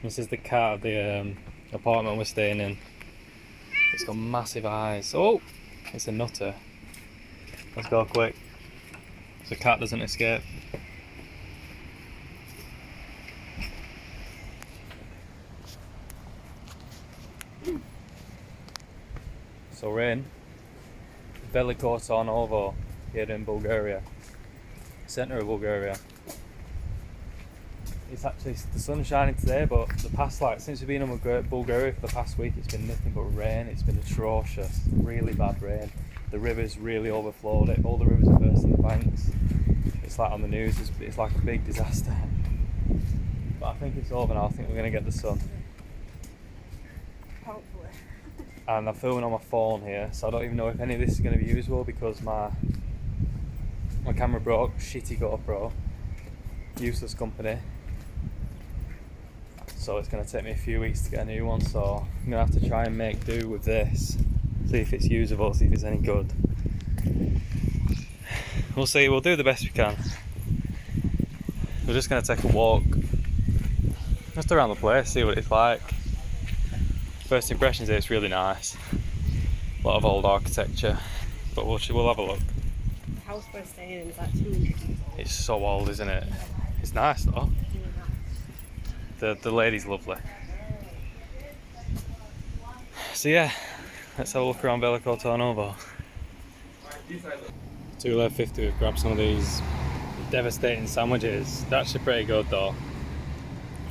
This is the cat of the apartment we're staying in. It's got massive eyes. Oh, it's a nutter. Let's go quick, so the cat doesn't escape. So we're in Veliko Tarnovo here in Bulgaria, centre of Bulgaria. It's actually, the sun's shining today, but the past, like, since we've been in Bulgaria for the past week, it's been nothing but rain. It's been atrocious, really bad rain. The river's really overflowed it. All the rivers are bursting the banks. It's like on the news, it's like a big disaster. But I think it's over now. I think we're going to get the sun. Hopefully. And I'm filming on my phone here, so I don't even know if any of this is going to be usable because my camera broke. Shitty GoPro, useless company. So it's going to take me a few weeks to get a new one, so I'm going to have to try and make do with this, see if it's usable, see if it's any good. We'll see, we'll do the best we can. We're just going to take a walk just around the place, see what it's like. First impressions here, it's really nice. A lot of old architecture, but we'll have a look. The house we're staying in is like 200 years old. It's so old, isn't it? It's nice though. The lady's lovely. So yeah, let's have a look around Veliko Tarnovo. £2.50, we've grabbed some of these devastating sandwiches. They're actually pretty good though.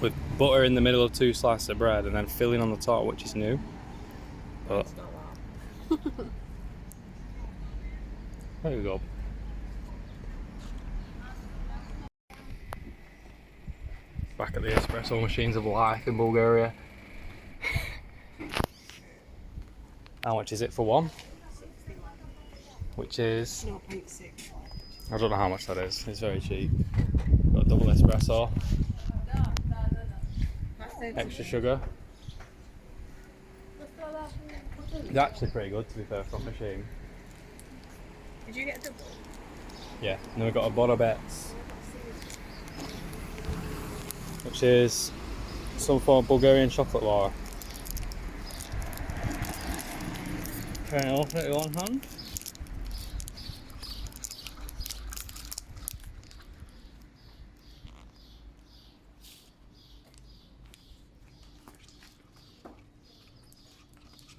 With butter in the middle of 2 slices of bread and then filling on the top, which is new. But there we go. Back at the espresso machines of life in Bulgaria. How much is it for one? 61. Which is, 0.6. I don't know how much that is. It's very cheap. Got a double espresso. Extra sugar. It's actually pretty good, to be fair, from machine. Did you get a double? Yeah. And then we've got a Sadovets, which is some form of Bulgarian chocolate bar. Can you open it with one hand?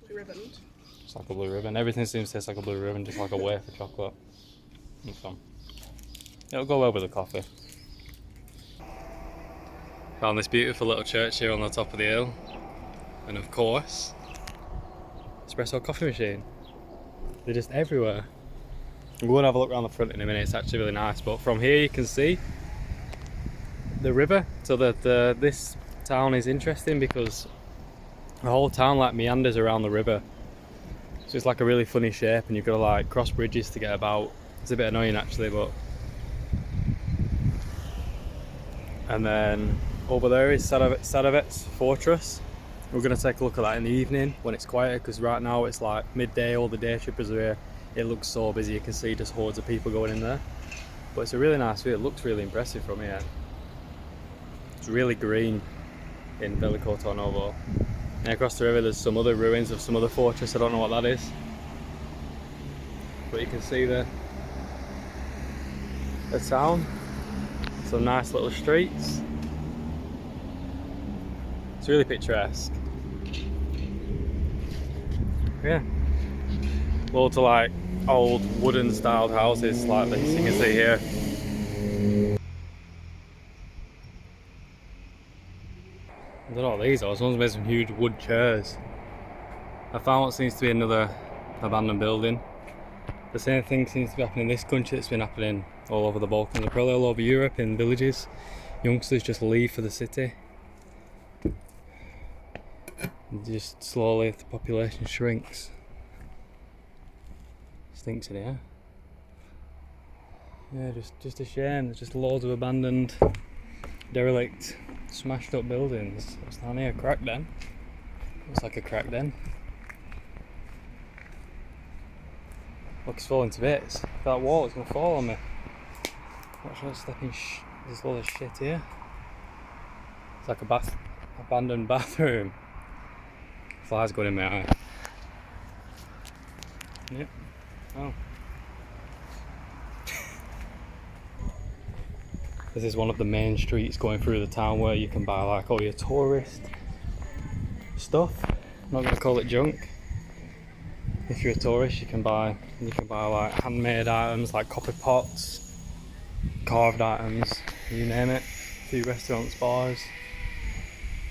Blue ribbon. It's like a blue ribbon. Everything seems to taste like a blue ribbon, just like a wafer chocolate. It's fun. It'll go well with the coffee. Found this beautiful little church here on the top of the hill. And of course, espresso coffee machine. They're just everywhere. We're going to have a look around the front in a minute. It's actually really nice. But from here you can see the river. So that this town is interesting because the whole town like meanders around the river. So it's like a really funny shape and you've got to like cross bridges to get about. It's a bit annoying actually, but... And then over there is Sadovets Fortress. We're going to take a look at that in the evening when it's quiet, because right now it's like midday, all the day trippers are here. It looks so busy, you can see just hordes of people going in there. But it's a really nice view, it looks really impressive from here. It's really green in Veliko Tarnovo. And across the river there's some other ruins of some other fortress, I don't know what that is. But you can see the town. Some nice little streets. It's really picturesque. Yeah. Loads of like old wooden styled houses like this you can see here. I don't know what these are, someone's made some huge wood chairs. I found what seems to be another abandoned building. The same thing seems to be happening in this country that's been happening all over the Balkans and probably all over Europe in villages. Youngsters just leave for the city. And just slowly the population shrinks. Stinks in here. Yeah, just a shame. There's just loads of abandoned, derelict, smashed up buildings. What's down here? Crack den? Looks like a crack den. Look, it's falling to bits. That wall is going to fall on me. Watch out, stepping. There's a lot of shit here. It's like a Abandoned bathroom. Flies going in my eye. Yep. Oh. This is one of the main streets going through the town where you can buy like all your tourist stuff. I'm not going to call it junk. If you're a tourist, you can buy like handmade items like copper pots, carved items, you name it. A few restaurants, bars.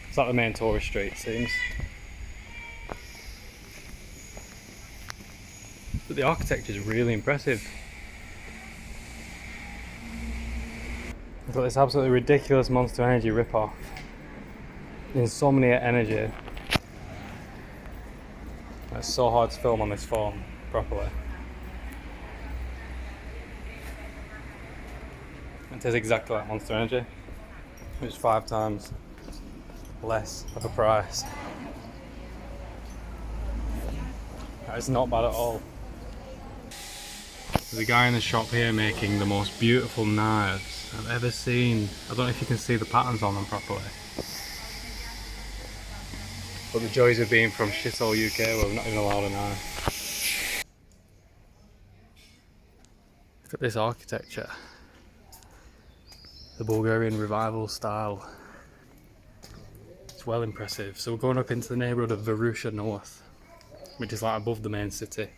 It's like the main tourist street, it seems. But the architecture is really impressive. I've got this absolutely ridiculous Monster Energy rip-off. In so many energy. It's so hard to film on this phone properly. It tastes exactly like Monster Energy, which is 5 times less of a price. It's not bad at all. There's a guy in the shop here making the most beautiful knives I've ever seen. I don't know if you can see the patterns on them properly. But the joys of being from shithole UK where we're not even allowed a knife. Look at this architecture. The Bulgarian revival style. It's well impressive. So we're going up into the neighbourhood of Varusha North, which is like above the main city.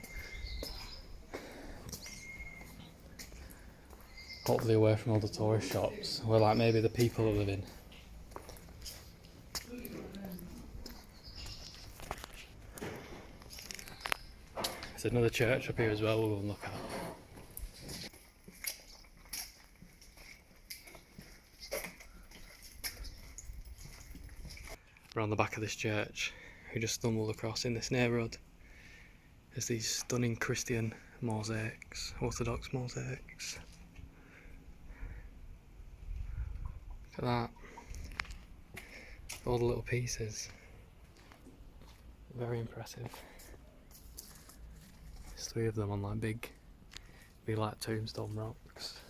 Hopefully away from all the tourist shops, where like maybe the people are living. There's another church up here as well we'll look at. We're on the back of this church. We just stumbled across in this neighbourhood. There's these stunning Christian mosaics, Orthodox mosaics. Look at that. All the little pieces. Very impressive. There's 3 of them on like big like tombstone rocks.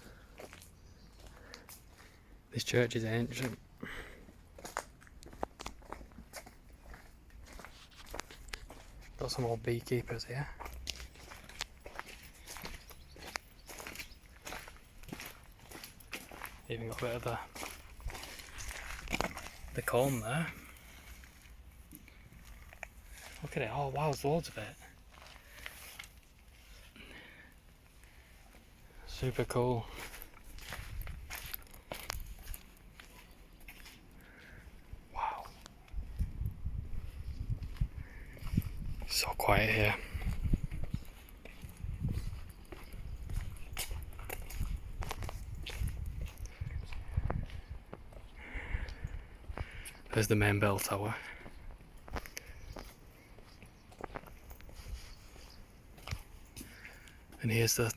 This church is ancient. Got some old beekeepers here. Even got a bit of the comb there. Look at it, oh wow, there's loads of it. Super cool. Wow. So quiet here. There's the main bell tower. And here's the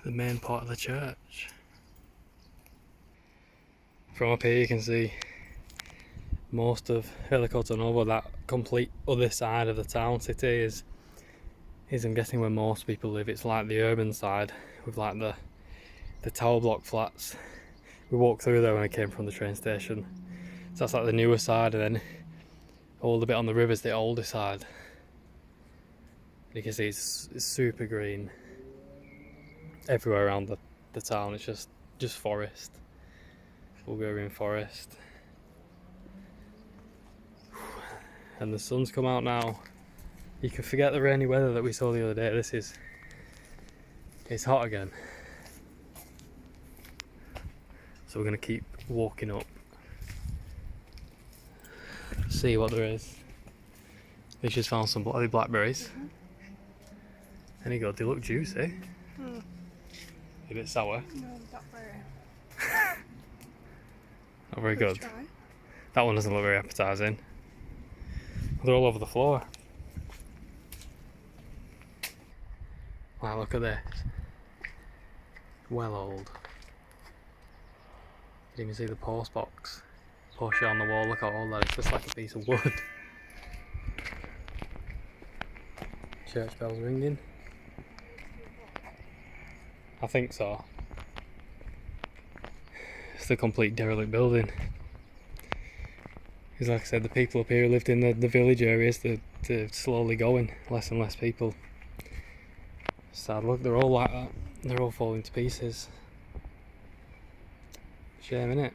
main part of the church. From up here you can see most of Veliko Tarnovo. That complete other side of the town city is I'm guessing where most people live. It's like the urban side with like the tower block flats. We walked through there when we came from the train station. So that's like the newer side, and then all the bit on the river is the older side. You can see it's super green everywhere around the town. It's just forest, Bulgarian forest. And the sun's come out now. You can forget the rainy weather that we saw the other day. It's hot again. So we're going to keep walking up, see what there is. We just found some bloody blackberries. Any good? They look juicy. A bit sour. No, not very. Not very good. Try. That one doesn't look very appetising. They're all over the floor. Wow, look at this. Well old. You can see the post box. Push it on the wall, look at all that. It's just like a piece of wood. Church bells ringing. I think so. It's the complete derelict building. Because like I said, the people up here who lived in the village areas, they're slowly going, less and less people. Sad, look, they're all like that. They're all falling to pieces. Shame, innit?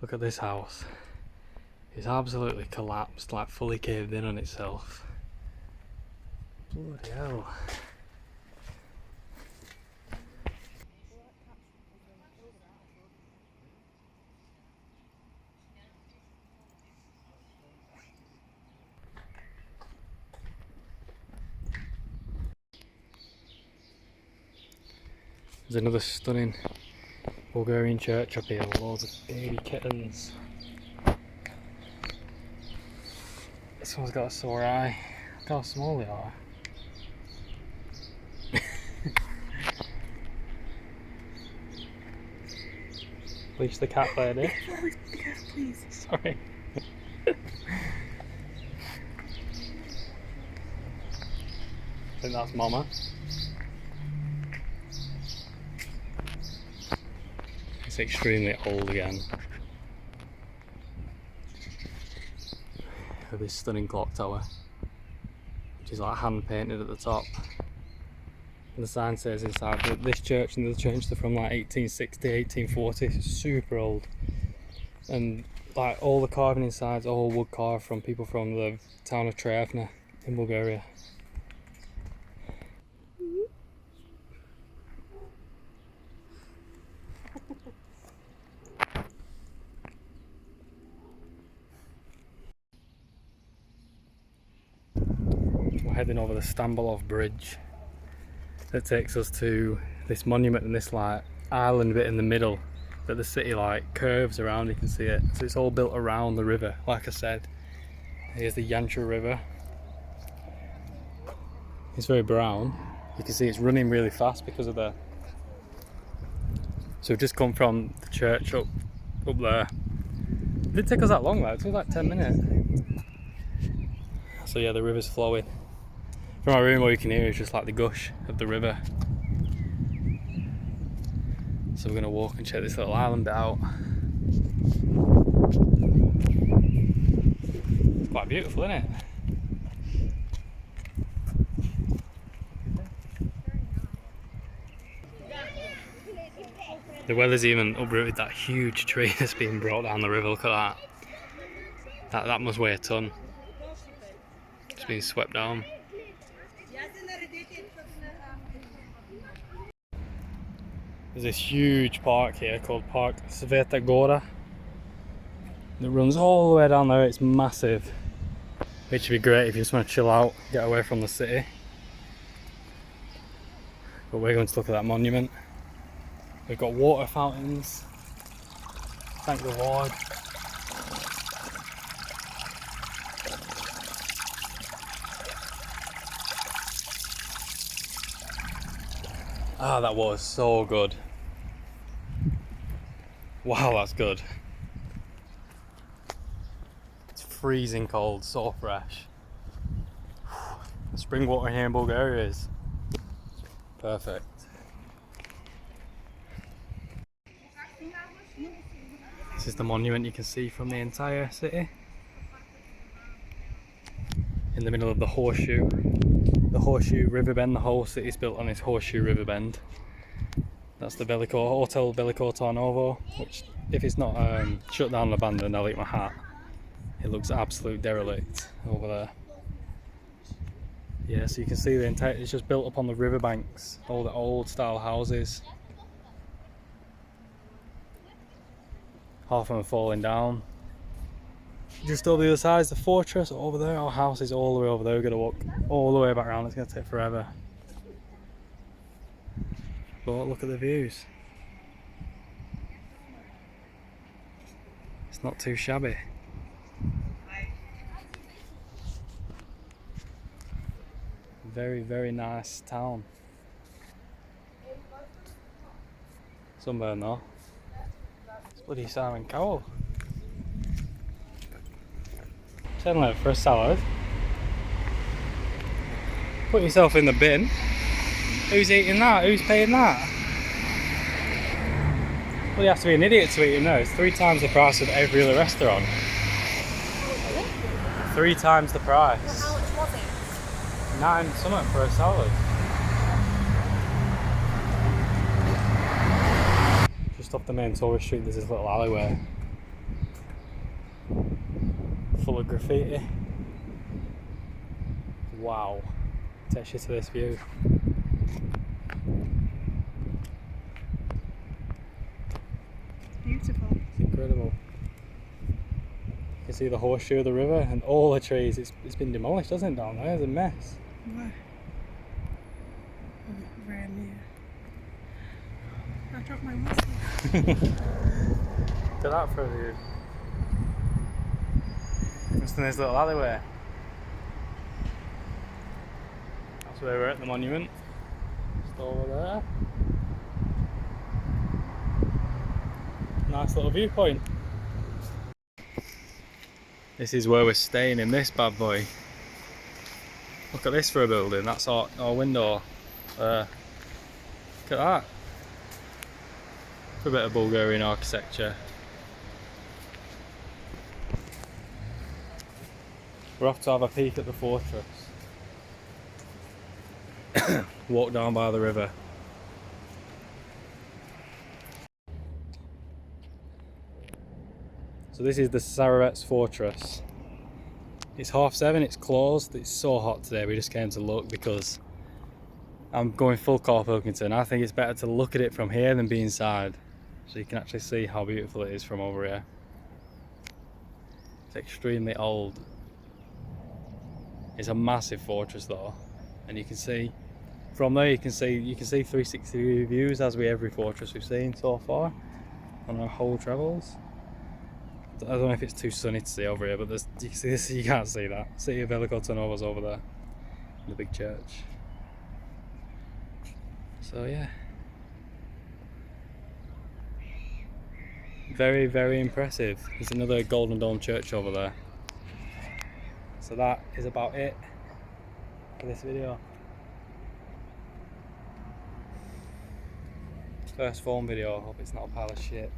Look at this house. It's absolutely collapsed, like fully caved in on itself. Bloody hell. There's another stunning Bulgarian church up here with loads of baby kittens. This one's got a sore eye. Look how small they are. Leash the cat lady. Be careful, please. Sorry. I think that's Mama. It's extremely old again. With this stunning clock tower, which is like hand painted at the top. And the sign says inside that this church and the church are from like 1860, 1840, it's super old. And like all the carving inside's all wood carved from people from the town of Travna in Bulgaria. We're heading over the Stambolov Bridge that takes us to this monument and this like island bit in the middle that the city like curves around. You can see it, so it's all built around the river. Like I said, here's the Yantra River. It's very brown. You can see it's running really fast because of the... So we've just come from the church up there. It didn't take us that long though, it took like 10 minutes. So yeah, the river's flowing. From my room all you can hear is just like the gush of the river. So we're going to walk and check this little island bit out. Quite beautiful, isn't it? The weather's even uprooted that huge tree that's being brought down the river. Look at that. That must weigh a ton. It's being swept down. There's this huge park here called Park Savettagora that runs all the way down there. It's massive, which would be great if you just want to chill out, get away from the city. But we're going to look at that monument. We've got water fountains, thank the Lord. Ah, that water's so good. Wow, that's good. It's freezing cold, so fresh. The spring water here in Bulgaria is perfect. This is the monument you can see from the entire city. In the middle of the horseshoe. The horseshoe river bend, the whole city's built on this horseshoe river bend. That's the Hotel Veliko Tarnovo, which if it's not shut down and abandoned, I'll eat my hat. It looks absolute derelict over there. Yeah, so you can see the entire, it's just built up on the riverbanks, all the old style houses. Half of them are falling down. Just over the other side is the fortress. Over there, our house is all the way over there. We're going to walk all the way back around. It's going to take forever. But look at the views. It's not too shabby. Very, very nice town. Sunburn though. It's bloody Simon Cowell. £10 for a salad. Put yourself in the bin. Who's eating that? Who's paying that? Well, you have to be an idiot to eat in there. It's 3 times the price of every other restaurant. 3 times the price. Well, how much was it? 9 something for a salad. Just off the main tourist street, there's this little alleyway full of graffiti. Wow, takes you to this view. Beautiful. It's incredible. You can see the horseshoe of the river and all the trees. It's been demolished, hasn't it, down there? It's a mess. Why? Very near. I dropped my mask. Look at that for a view. Just in this little alleyway. That's where we're at the monument. Just over there. Nice little viewpoint. This is where we're staying in this bad boy. Look at this for a building. That's our window. Look at that. For a bit of Bulgarian architecture. We're off to have a peek at the fortress. Walk down by the river. So this is the Sadovets Fortress. It's 7:30, it's closed. It's so hot today, we just came to look because I'm going full Core Pilkington. I think it's better to look at it from here than be inside. So you can actually see how beautiful it is from over here. It's extremely old. It's a massive fortress though, and you can see from there. You can see 360 views as with every fortress we've seen so far on our whole travels. I don't know if it's too sunny to see over here, but you can see this. You can't see that. City of Veliko Tarnovo's over there, the big church. So yeah, very, very impressive. There's another Golden Dome church over there. So that is about it for this video. First phone video, I hope it's not a pile of shit.